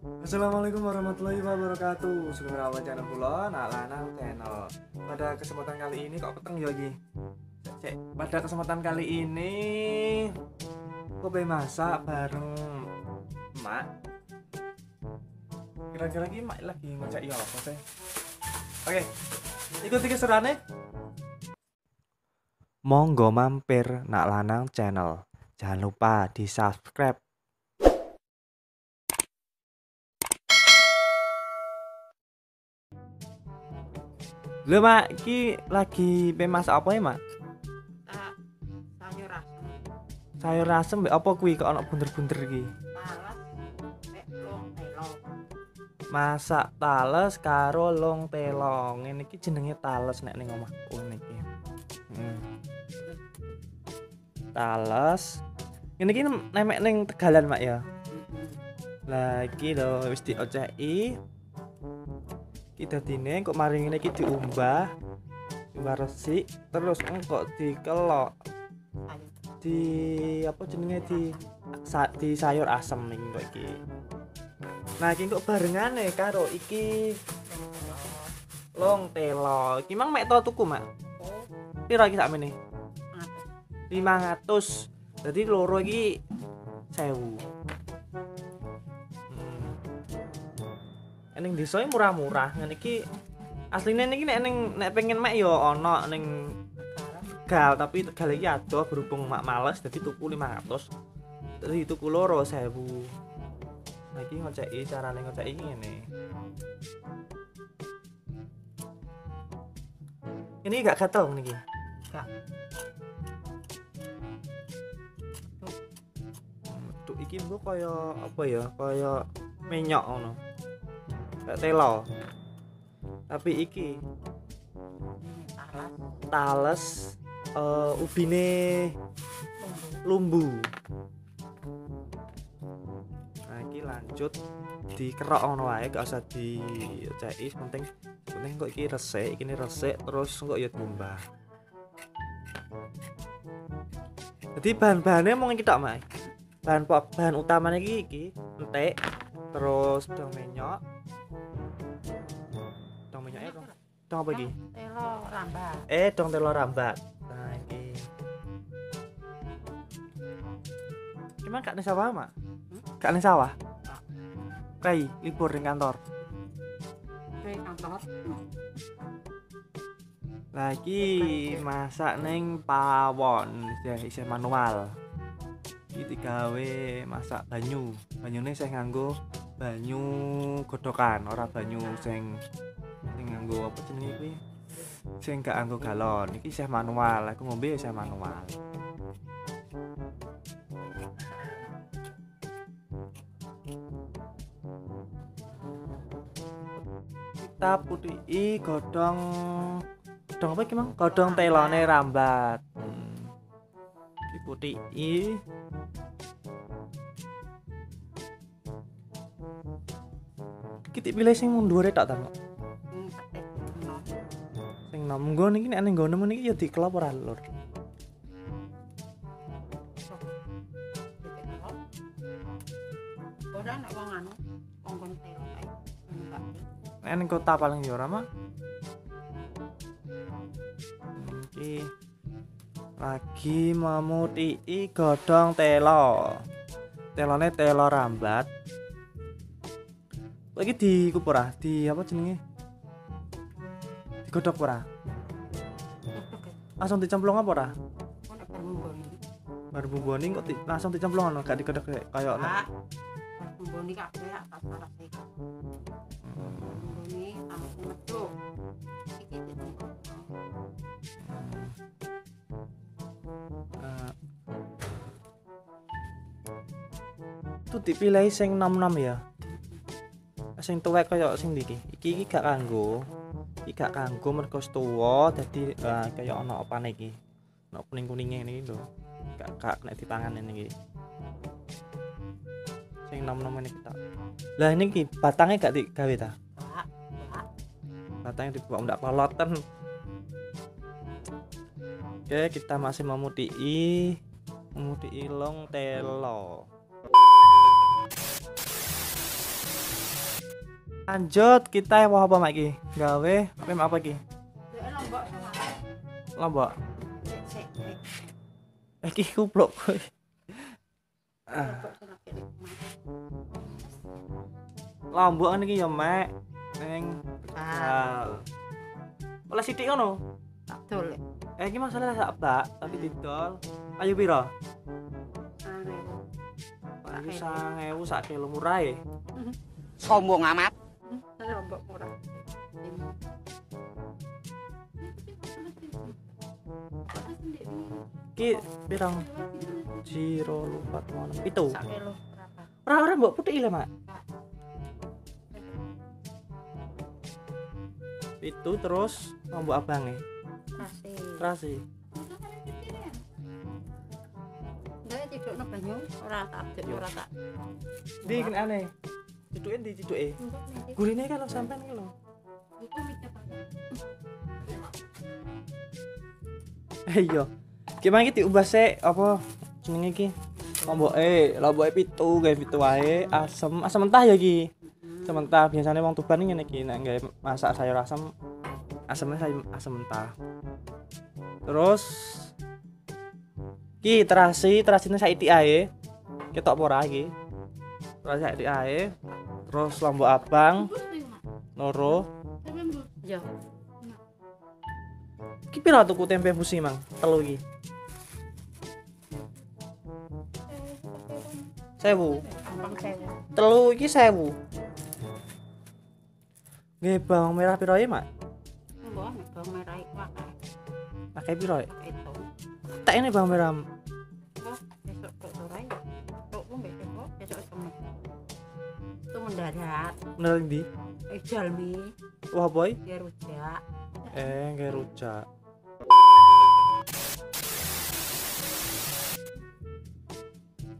Assalamualaikum warahmatullahi wabarakatuh. Sugeng rawuh channel kula, Nak Lanang Channel. Pada kesempatan kali ini kok peteng ya iki. Pada kesempatan kali ini aku pengen masak bareng Mak. Kira-kira iki Mak lagi ngajak iya apa sih? Oke. Ikuti keseruannya. Monggo mampir Nak Lanang Channel. Jangan lupa di-subscribe. Lho Mak, iki lagi pengen masak apa ya Mak? Sayur asem, Sayur asem mbek apa kuwi kok ana bunder-bunder iki? talas, long telo. Masak tales karo long telo. Ngene iki jenenge tales nek ning omahku niki. Tales. Ngene iki nemek ning Tegalan Mak ya. Lah iki lho wis dioceki. Iki dadine kok mari ngene iki diumbah resik terus engko dikelok di apa jenenge di sayur asem iki kok iki. Nah iki kok barengane karo iki long telo. Iki mang mek to tuku Mak. Oh, Piro iki sakmene? ngapain? 500. Dadi loro iki 1000. Ning desa murah-murah. Ngene iki asline niki nek pengen mek ya ana ning Tegal, tapi Tegal iki adoh berhubung mak males dadi tuku 500. Dadi tuku loro 1000. Nah iki ngoceki carane ngoceki ngene. Ini gak gatel niki. Gak. Tuh iki mbok kaya apa ya? Kaya menyok ngono. Kayak telo. Tapi iki Talas, tales ubine lumbu. Nah iki lanjut dikerok ngono wae gak usah diceki penting kok iki resik, iki resik terus kok ya diumbah. Jadi bahan-bahannya mau iki tok, Mas. Bahan utamanya iki entek, terus dong menyok. Dong menyoknya dong apa iki? telo rambat. Dong telo rambat. Nah iki. Gimana gak ning sawah, Mak? Gak ning sawah? Kai, libur ning kantor. Kantor. Lagi masak ning pawon, isih manual. Iki digawe masak banyu. Banyune sing nganggo banyu godhokan, ora banyu sing nganggo apa jenenge kuwi? Sing gak nganggo galon. Iki isih manual, aku ngombe isih manual. Kita putih godhong apa iki Mang? Godhong telone rambat. Iki putih. Iki pilih sing dhuwure tok ta, Mak? Sing nom nggo niki nek ning nggono niki ya dikelop ora lur. Ora nek wong anu, nggon telo kae. Nek ning kota paling ya ora, Mak. Iki lagi memuti godhong telo. Telone telo rambat. Lagi dikup ora? Di apa jenenge? Digodhog ora? Langsung dicemplung apa ora? Nek bermumbon. Bar bumboni kok langsung dicemplung ngono, gak digodhog kaya Pak. Bermumbon iki kabeh tak salah iki. Bermumbon iki langsung medhuk. Iki dicemplung. Itu dipilih sing nom-nom ya. Sing tuwek kaya sing iki. Iki gak kanggo. Iki gak kanggo mergo tuwa dadi kaya ana opane iki. Ana kuning-kuninge niki lho. Gak nek dipangan ini iki. Sing nom-nom ini kita. Lah ini iki batangnya gak digawe ta? Pak, Pak. Batangnya dibuat ndak koloten. Oke, kita masih memuti long telo. Lanjut kita mau apa lagi? Gawe rem apa lagi? Dek lombok sama. Lombok. Sik. Iki kupluk. Lombok sama kiri. Lombok kan iki ya mek ning Ah, oleh sithik ngono. tak dol. Iki masalah sak bak tapi didol. Ayo piro? Ayo 1000 sak kilo murah e. Sombong amat. Lombok murah. Ki pirang? Jiro lupa teman. Itu. Sak kilo berapa? Ora mbok putih le, Mak. Itu terus lombok abange. Kasih. Terasi. Enggak tidur nang banyu, ora tak aduk, ora tak. Di kene aneh. Duduke ndi duduke? Gurine kan sampean iki lho. Itu mikir apa? Iya. Gimana iki diubah sik apa jenenge iki? Lomboke 7 gawe 7 wae, asem mentah ya iki. Asem mentah biasanya wong Tuban ngene iki nek gawe masak sayur asem asemnya asem mentah. Terus iki terasine saiki ae. Ketok apa ora iki? Terasi saiki ae. Terus lombok abang loro. Ya. Iki piro tuku tempe fusi, Mang? 3 iki. 1000. Gampang sewu. 3 iki 1000. Nggih, bawang merah piro ya, Mak? Mbok nek bawang merah iku akeh. Pakai piro ya? Itu. Tak ini bawang merah. Kok besok tok sore ya? Tok ku besok kok besok Senin. Itu mendadak. Bener ndi? Jalmi, Wah, boy. ya rujak. Nggih rujak.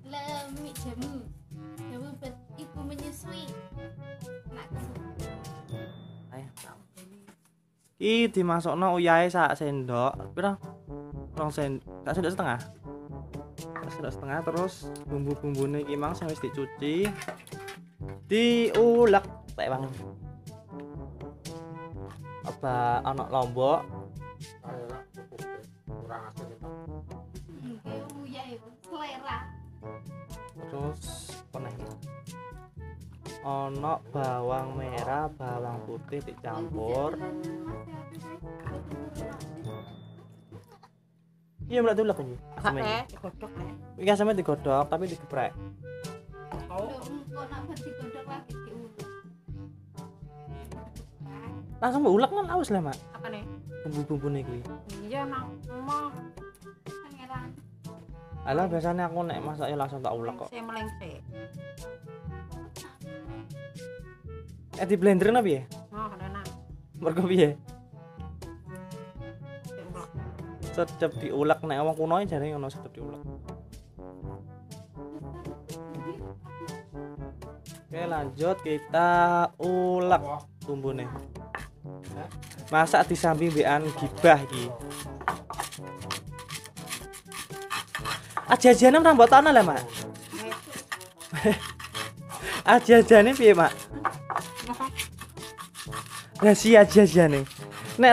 Lemi jamu buat ibu menyusui nak Iki dimasukno uyahe sak sendok. Piro? 2 sendok. Sak sendok setengah. Sak sendok setengah terus bumbu-bumbune iki mang sing wis dicuci. Diulek tek bang. Apa ana lombok? ya ibu selera Terus apa nih? Ono bawang merah, bawang putih dicampur. Iya berarti ulek iki. Asamnya. Digodhog nek. Iki asamnya digodhog tapi digeprek. Oh, kok nak digodhog lagi diulek Langsung mbok ulek kan aus lah, Mak. apa nih? Bumbu-bumbune kuwi. Iya nang omah. pangeran Alah biasanya aku nek masaknya langsung tak ulek kok. Saya melengse. Di blenderin apa ya? Oh, enak. Mergo piye? Diulek. Sedep diulek nek wong kuno jare ngono sedep diulek. Oke, lanjut kita ulek bumbune. Masak disambi mbekan gibah iki. Aja-ajane ora mbok tokno lah, Mak. Aja-ajane piye, Mak? Rahasia aja-ajane. Nek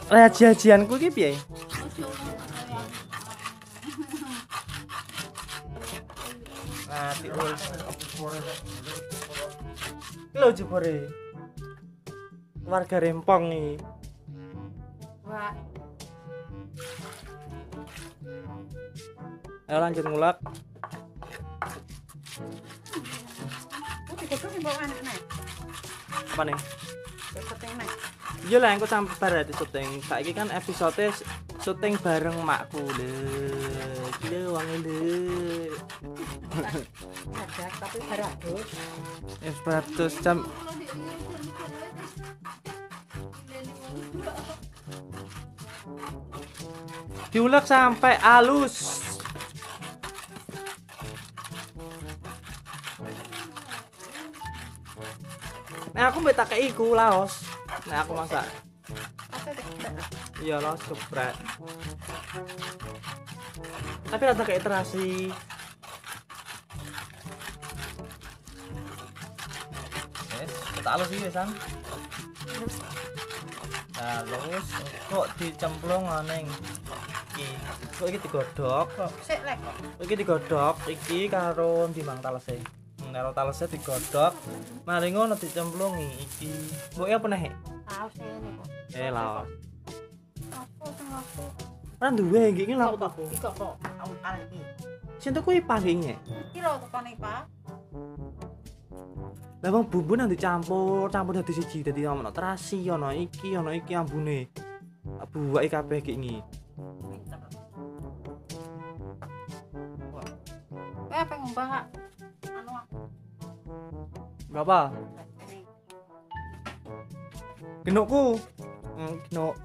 rahasia-ajianku iki piye? Nah, diul. Lho jebore. Warga Rempong iki. Wah, Ayo lanjut ngulek. digodhog sing bawa anak nek. Apa nih? Syuting nek. Iya lah, aku sampai berarti syuting. Saiki kan episode syuting bareng makku lho. Gila wangi lho. Ada tapi beratus. 100 jam. Diulek sampai halus. Nah, aku mbek tak iku laos. Nah, aku masak. Iya, laos geprek. Tapi rada kayak terasi. tak alus iki wisan. Halus kok dicemplung ning iki. Kok iki digodhog kok. Sik lek kok. Kok iki digodhog iki karo ndimang talese. Karo talese digodhog. Mari ngono dicemplungi iki. Mbok apa neh? Saus ini kok. Laos. Aku sing aku. Ora duwe iki lho aku. Iki kok tahun kali iki. Sing tuku iki panggingnya. Iki lho tekone Pak. Lah wong bumbu nang dicampur dadi siji dadi ono terasi, ono iki ambune. Buake kabeh iki ngi. Kowe apa ngombah? Anu aku. Berapa? Genukku. Genuk.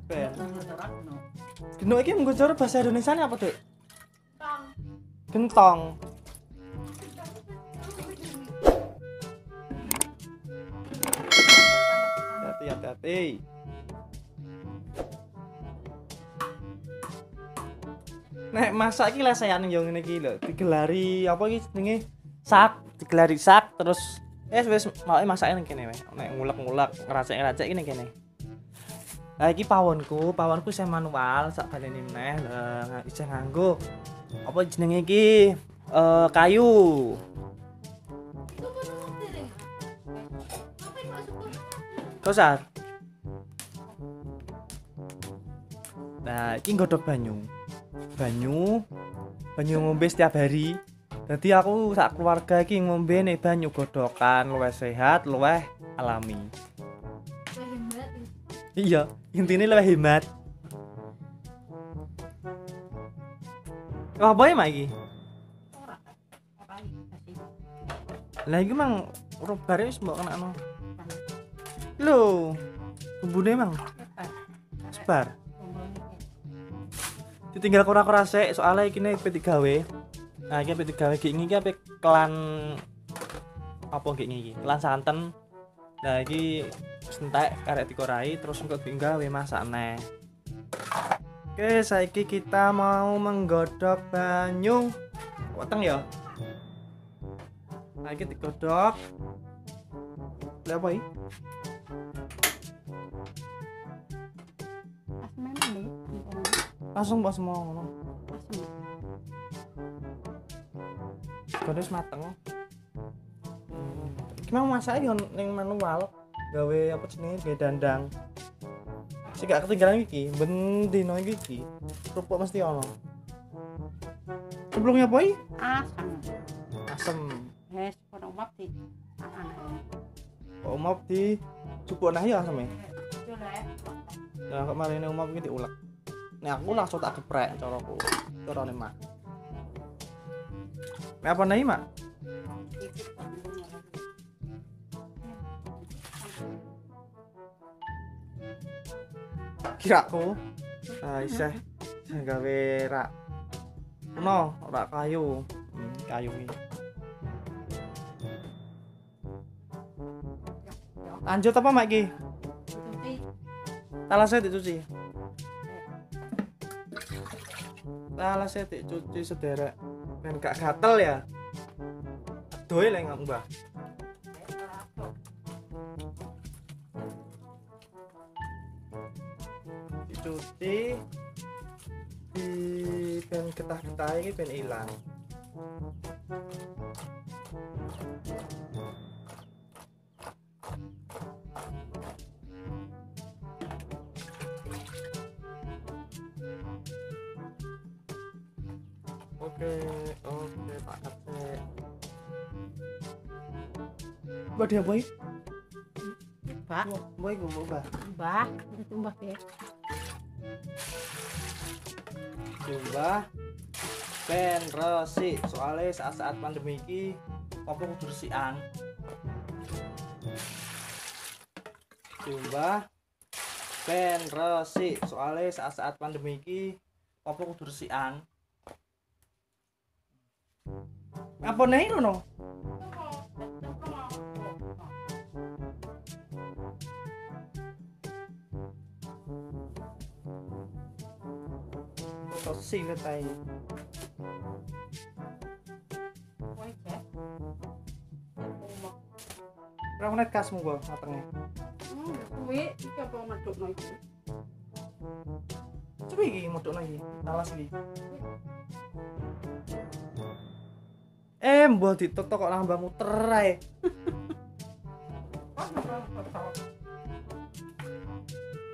Ben. Genuk iki nggo cara bahasa Indonesia apa, Dek? Tong. Gentong. Hati-hati. Nek masak iki lesehan yo ngene iki lho, digelari apa iki jenenge? Sak, digelari sak terus wis mau masake ning kene wae. Nek ngulek-ngulek, ngracik-ngracik iki ning kene. Lah iki pawonku sing manual sak balene neh lah isih nganggo apa jenenge iki kayu. Itu pun ngomong dereng. Ngapain masuk pun? Kosar. Nah, iki nggodhog banyu ngombe setiap hari. Jadi aku sak keluarga iki ngombe nek banyu godhokan luwih sehat, luwih alami. Hebat. Iya, intine luwih hemat. Apa ya mak iki? Ora. Ora iki. Lah iki mang robare wis mbok kenakno. Lho, bumbune mang sebar. Ditinggal kora-kora sik soalnya iki nek digawe. Nah, iki digawe iki iki ape kelan apa iki? Kelan santen. Nah, iki wis entek karek dikorai terus engko digawe masak neh. Oke, saiki kita mau menggodok banyu. Weteng ya. Nah, iki digodok. Lah apa iki? Asmen iki. Langsung bos semua ngono. Asmen. Kodus mateng. Iki mau masak yo ning manual, gawe apa jenenge gawe dandang. Sing gak ketinggalan iki, ben dino iki. Kerupuk mesti ono. Sebelumnya apa iki? Asem. Asem. Wes kono map di. Kok umap di cupuk nah ya aseme. Yo lek. Ya kok marine umap iki diulek. Nek aku langsung tak geprek caraku. Carane mak. Mek apa nih mak? Kiraku. Ah isih gawe rak. No, rak kayu. Kayu iki. Lanjut apa mak iki? Talasnya dicuci. Talasnya dicuci sederek. Men gak gatel ya. Adoh lek mbah. Dicuci di ben getah-getah iki ben ilang. Oke, tak ketek. Mbak dia boy? Mbak, Boy gue mbak. Mbah, itu Mbah ya. Mbah. Ben resik soalnya saat-saat pandemi iki apa kudu resikan. Mbah. Ben resik soalnya saat-saat pandemi iki apa kudu resikan. Apa nih no? Foto sih katanya. Kowe cek. Berapa menit kasmu kok matengnya? Kuwi iki apa medhokno iki? Coba iki modok lagi, talas iki. Mbok ditok-tok kok nambah muter ae.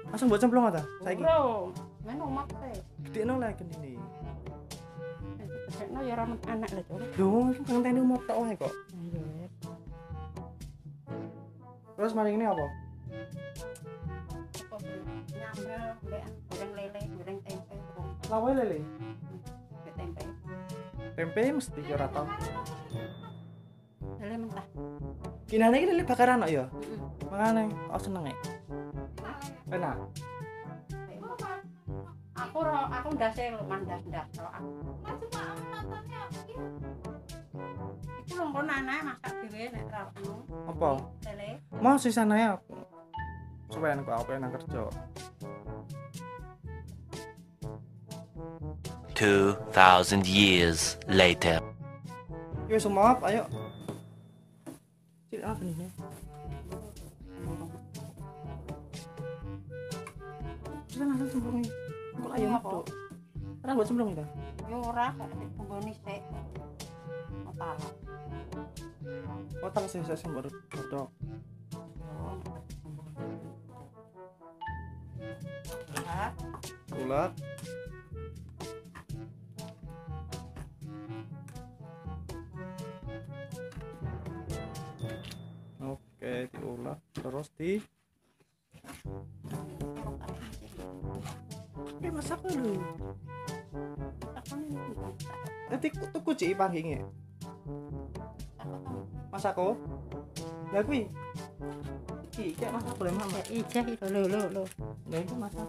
Langsung buat cemplung ta? Saiki. Bro, men omak teh. Gedekno lagi ini. Gedekno ya ora enak lho, Cuk. Lho, ngenteni umur tok wae kok. Terus mari ini apa? Nyambel, goreng lele, goreng tempe, Lawe lele. goreng tempe. Tempe mesti ora tau. Lele mentah. Kinane iki lele bakaran kok ya. Makane kok seneng e. Enak. Aku ndase lho, mandas kalau aku. Itu lho kok nana masak dhewe nek ra ono. Apa? Lele. Mau sisane aku. Supaya aku apa yang kerja. 2,000 years later. Yo semua ayo. Cil apa nih? Sudah langsung cemplung. Kok ayo Apa? tuh. Ora buat cemplung ta? Yo ora kok tunggoni sik. Apa? Otak sih saya sembur bodok. Ulat. Oke, diulat terus di masak dulu. Nanti tuku cik pangginge. Masako. Lah kuwi. Iki kayak masak boleh mama. Ijeh lho. Lah itu masak.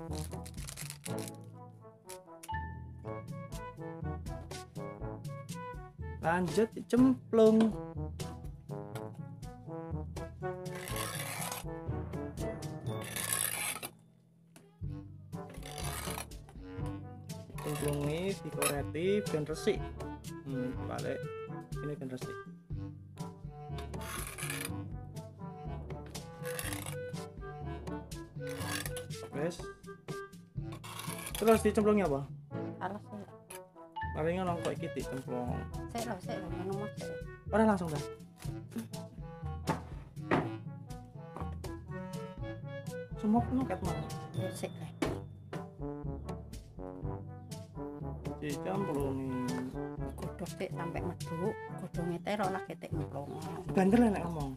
Lanjut cemplung. Cemplungi dikoreti ben resik. Balik. Ini ben resik. Wes. Terus dicemplungnya apa? Alas sik. Mari ngono kok iki dicemplung. Sik lho minum sik. Ora langsung dah. Semua penuh kat mah. Sik le. Dicemplungi. Godhog sik sampai medhuk, godhonge teh ora ketek nyemplung. Bandel nek ngomong.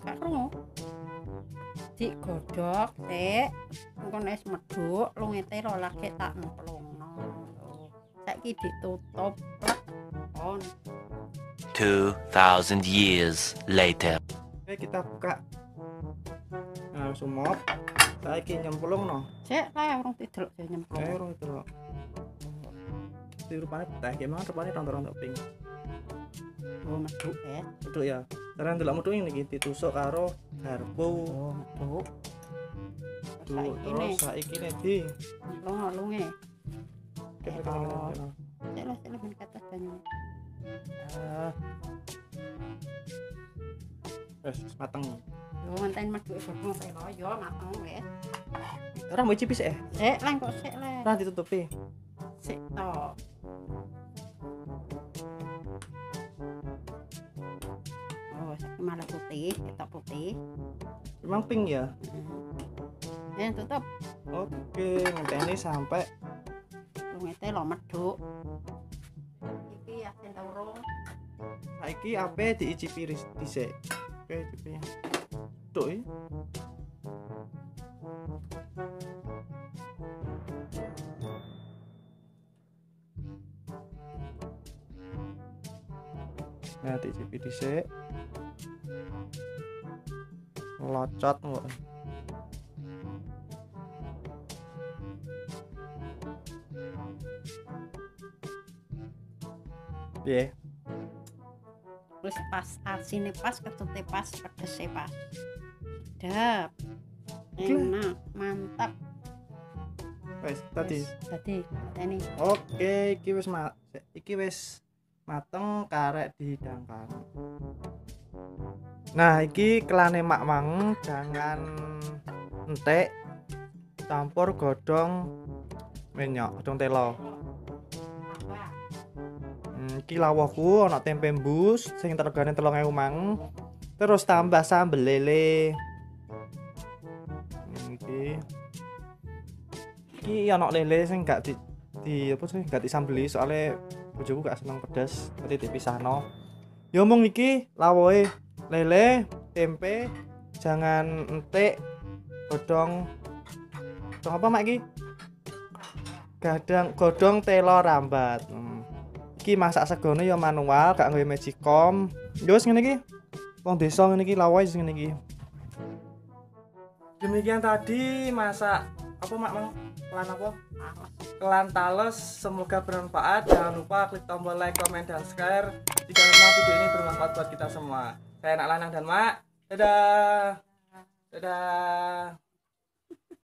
Gak krungu. Dik godhog sik, engko nek medhuk lungete ora ketek nyemplungno. Saiki ditutup plek on. 2,000 years later. Oke, kita buka. Nah, sumop. Saiki nyemplung no. Sik le urung didelok dhewe nyemplung. Urung itu loh. Di rupanya teh gimana rupanya rontok-rontok pink. Oh medhuk Medhuk ya. Cara ndelok medhuk ini ditusuk karo garpu. Oh medhuk. Tuh, Saiki terus ne saiki ne di nyemplung lunge. kita Sik le ben kates banyune. Wes mateng. Yo ngenteni medhuke godhong telo yo mateng wis. Ora mau cipis Sik le kok sik le. Ora ditutupi. Sik to. Oh, saiki malah putih, ketok putih. Memang pink ya. Ya tutup. Oke, ngenteni sampai Lungete lo medhuk. Iki asin urung. saiki ape diicipi dhisik. Oke, cipi. Tuh. Nah, dicipi dhisik. Locot kok. Piye? Wis pas asine pas, ketute pas, pedese pas. Sedap. Enak, mantap. Wes, tadi. Dadi ini Oke, iki wis mateng karek dihidangkan. Nah, iki kelane mak mang jangan entek campur godhong menyok, godhong telo. Iki lawahku ana tempe embus sing regane 3.000 mang. Terus tambah sambel lele. Iki ana lele sing gak di apa sih gak disambeli soalnya bojoku gak seneng pedas, berarti dipisahno. Ya mung iki lawohe lele, tempe, jangan entek, godhong apa mak iki? Godhong telo rambat. Iki masak segone ya manual, gak nggawe magicom. Ya wis ngene iki. Wong desa ngene iki lawohe sing ngene iki. Demikian tadi masak apa mak mang? Kelan apa? Kelan tales, semoga bermanfaat. Jangan lupa klik tombol like, comment, dan share jika memang video ini bermanfaat buat kita semua. Saya Nak Lanang dan Mak. Dadah. Dadah.